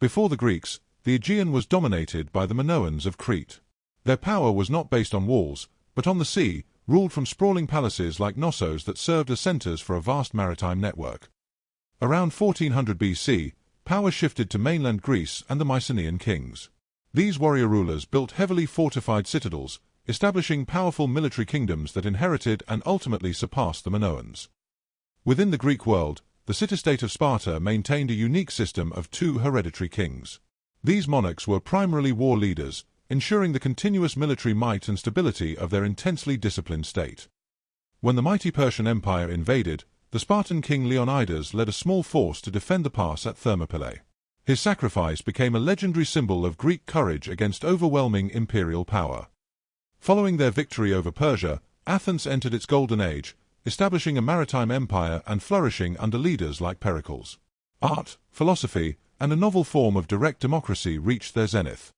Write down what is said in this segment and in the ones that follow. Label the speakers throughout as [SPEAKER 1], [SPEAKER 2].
[SPEAKER 1] Before the Greeks, the Aegean was dominated by the Minoans of Crete. Their power was not based on walls, but on the sea, ruled from sprawling palaces like Knossos that served as centers for a vast maritime network. Around 1400 BC, power shifted to mainland Greece and the Mycenaean kings. These warrior rulers built heavily fortified citadels, establishing powerful military kingdoms that inherited and ultimately surpassed the Minoans. Within the Greek world, the city-state of Sparta maintained a unique system of two hereditary kings. These monarchs were primarily war leaders, ensuring the continuous military might and stability of their intensely disciplined state. When the mighty Persian Empire invaded, the Spartan king Leonidas led a small force to defend the pass at Thermopylae. His sacrifice became a legendary symbol of Greek courage against overwhelming imperial power. Following their victory over Persia, Athens entered its golden age, establishing a maritime empire and flourishing under leaders like Pericles. Art, philosophy, and a novel form of direct democracy reached their zenith.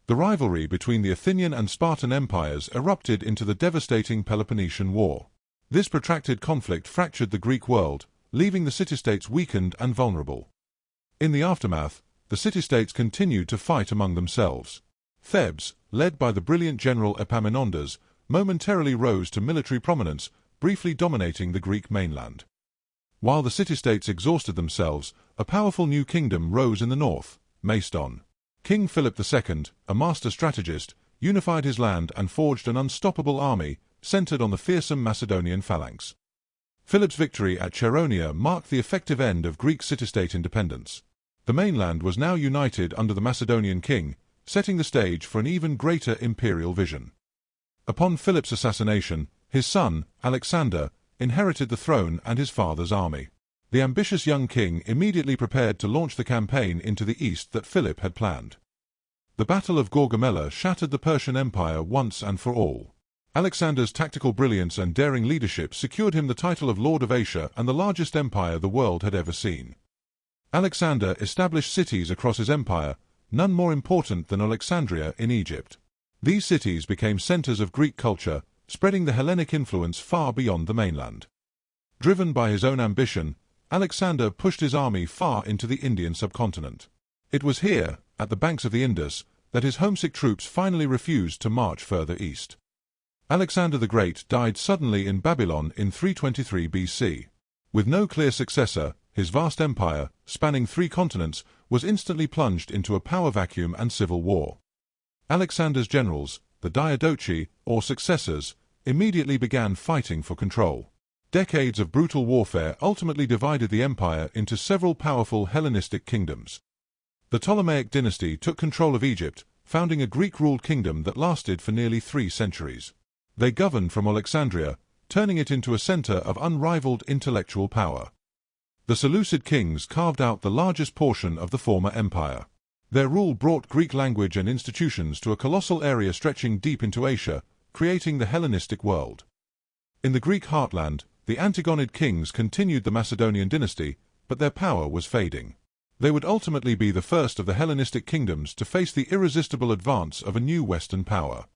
[SPEAKER 1] The rivalry between the Athenian and Spartan empires erupted into the devastating Peloponnesian War. This protracted conflict fractured the Greek world, leaving the city-states weakened and vulnerable. In the aftermath, the city-states continued to fight among themselves. Thebes, led by the brilliant general Epaminondas, momentarily rose to military prominence, briefly dominating the Greek mainland. While the city-states exhausted themselves, a powerful new kingdom rose in the north, Macedon. King Philip II, a master strategist, unified his land and forged an unstoppable army, centered on the fearsome Macedonian phalanx. Philip's victory at Chaeronea marked the effective end of Greek city-state independence. The mainland was now united under the Macedonian king, setting the stage for an even greater imperial vision. Upon Philip's assassination, his son, Alexander, inherited the throne and his father's army. The ambitious young king immediately prepared to launch the campaign into the east that Philip had planned. The Battle of Gaugamela shattered the Persian Empire once and for all. Alexander's tactical brilliance and daring leadership secured him the title of Lord of Asia and the largest empire the world had ever seen. Alexander established cities across his empire, none more important than Alexandria in Egypt. These cities became centers of Greek culture, spreading the Hellenic influence far beyond the mainland. Driven by his own ambition, Alexander pushed his army far into the Indian subcontinent. It was here, at the banks of the Indus, that his homesick troops finally refused to march further east. Alexander the Great died suddenly in Babylon in 323 BC. With no clear successor, his vast empire, spanning 3 continents, was instantly plunged into a power vacuum and civil war. Alexander's generals, the Diadochi, or successors, immediately began fighting for control. Decades of brutal warfare ultimately divided the empire into several powerful Hellenistic kingdoms. The Ptolemaic dynasty took control of Egypt, founding a Greek-ruled kingdom that lasted for nearly 3 centuries. They governed from Alexandria, turning it into a center of unrivaled intellectual power. The Seleucid kings carved out the largest portion of the former empire. Their rule brought Greek language and institutions to a colossal area stretching deep into Asia, creating the Hellenistic world. In the Greek heartland, the Antigonid kings continued the Macedonian dynasty, but their power was fading. They would ultimately be the first of the Hellenistic kingdoms to face the irresistible advance of a new Western power.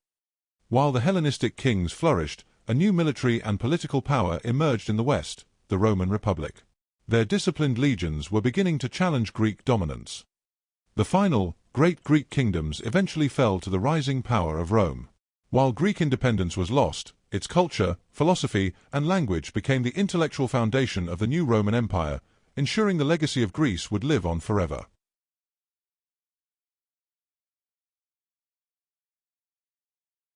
[SPEAKER 1] While the Hellenistic kings flourished, a new military and political power emerged in the West, the Roman Republic. Their disciplined legions were beginning to challenge Greek dominance. The final, great Greek kingdoms eventually fell to the rising power of Rome. While Greek independence was lost, its culture, philosophy, and language became the intellectual foundation of the new Roman Empire, ensuring the legacy of Greece would live on forever.